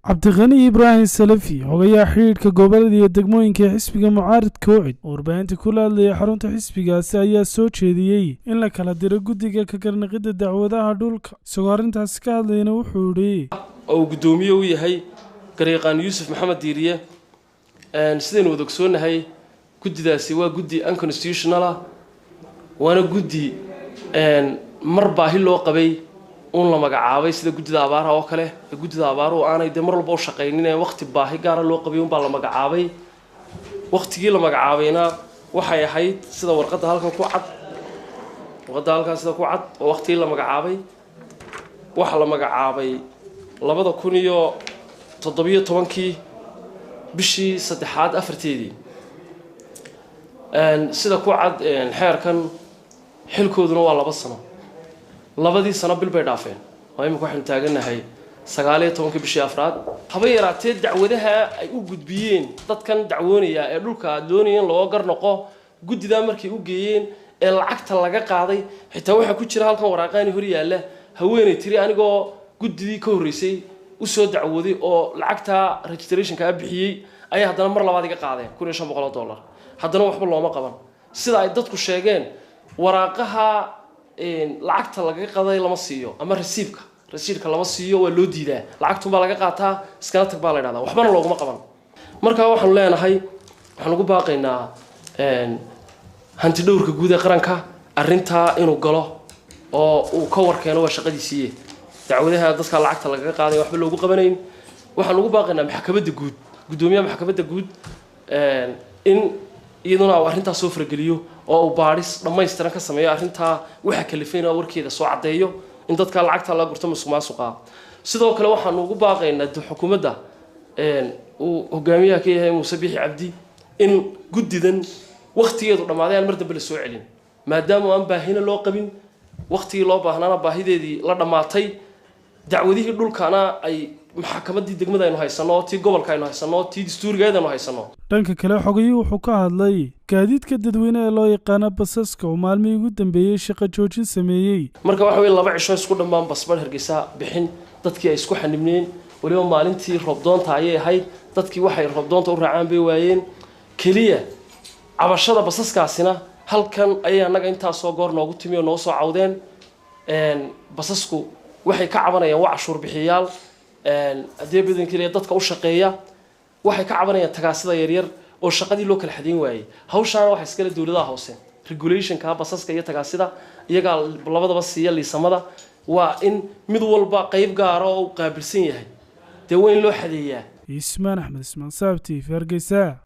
cabdiqani ibraahim salafi xogayaa xidhiidhka gobolada iyo degmooyinka xisbiga mucaaradka Kowcid oo warbaahinta kula hadlaya xarunta xisbigaasi ayaa soo jeediyey in la kala diro guddiga ka garnaqida dacwadaha dhulka isagoo arrintaasi ka hadlayna wuxuu yidhi oo gudoomiye u yahay gareeqaan Yuusuf Maxamed Diiriye sidaynu wada ogsoonahay guddidaasi waa guddi unconstitutional ah waana guddi mar baahi loo qabay la magacaabay sida guddida abaaraha oo kale guddida abaaruhu aanay mar walba u shaqeeynin waqti baahi gaar ah loo qabay baa la magacaabay waqtigii la magacaabayna waxay ahayd sida warqadda halkan ku cad sida ku cad oo waqtigii la magacaabay waxa la magacaabay 2017 bishii saddexaad afarteedii sida ku cad xeerkan xilkooduna waa 2 sano labadii sano bil bay dhaafeen oo imika waxaan taaganahay 19 bishii afraad haba yaraatee dacwadaha ay u gudbiyeen dadkan dacwoonaya ee dhulka doonayeen loo garnoqo guddida markii u geeyeen ee lacagta laga qaaday xitaa waxa ku jira halkan waraaqaani hor yaala haweeney tiri anigoo guddidii ka horeysay u soo dacwooday oo lacagta registration-ka bixiyay ay haddana mar labaad iga qaadeen $1500 haddana waxba looma qaban sida ay dadku sheegeen waraaqaha lacagta laga qaday lama siiyo ama rasiidka lama siiyo waa loo diidaa lacagtu baa laga qaataa iskana tag baa la yiraahdaa waxbana looguma qaban marka waxaan leenahay waxaan ugu baaqaynaa hanti dhowrka guud ee qaranka arinta inuu galo oo uu ka warkeeno waa shaqadiisii dacwadaha dadka lacagta laga qaaday waxba loogu qabanayn waxaan ugu baaqaynaa maxkamadda guud gudoomiyaha maxkamadda guud in iyaduna arinta soo fargeliyo oo baaris dhameystiran ka sameeyo arinta waxa kalifeena warkeeda soo cadeeyo in dadka lacagta la gurto musuqmaasuqa sidoo kale waxaan ugu baaqaynaa xukuumadda uu hogaamiyaha ka yahay Muuse Bixi Cabdi in guddidan waqtigeedu dhamaadeen mar dambe la soo celin maadaama aan baahina loo qabin waqtigii loo baahnaa baahideedii la dhamaatay dacwadihii dhulkana ay maxkamadii degmada aynu haysano tii gobolka aynu haysano tii dastuurigeeda aynu haysano dhanka kale xogayuu wuxuu ka hadlay gaadiidka dadweynaha ee loo yaqaan basaska oo maalmihii ugu dambeeyay shaqo joojin sameeyay marka waxa weeye 2 cisho isku dhamaan basbar Hargeysa bixin dadkii ay isku xanibneen waliba maalintii roobdoonta ayay ahayd dadkii waxay roobdoonta u raacaan bay waayeen kaliya cabashada basaskaasina halkan ayay anaga inta soo goor noogu timi oo noo soo cawdeen basasku waxay ka cabanayaan waa cashuur bixiyaal hadee badankii dadka u shaqeeya waxay ka cabanayaan tagaasida yaryar oo shaqadii loo kala xadin waayay hawshaan waxa iska la dawladaha hoose regulation-ka basaska iyo tagaasida iyaga labadaba siiya liisamada waa in mid walba qayb gaar ah oo qaabilsan yahay de weyn loo xadeeyaa Ismaan Axmed Ismaan Saabti Hargeysa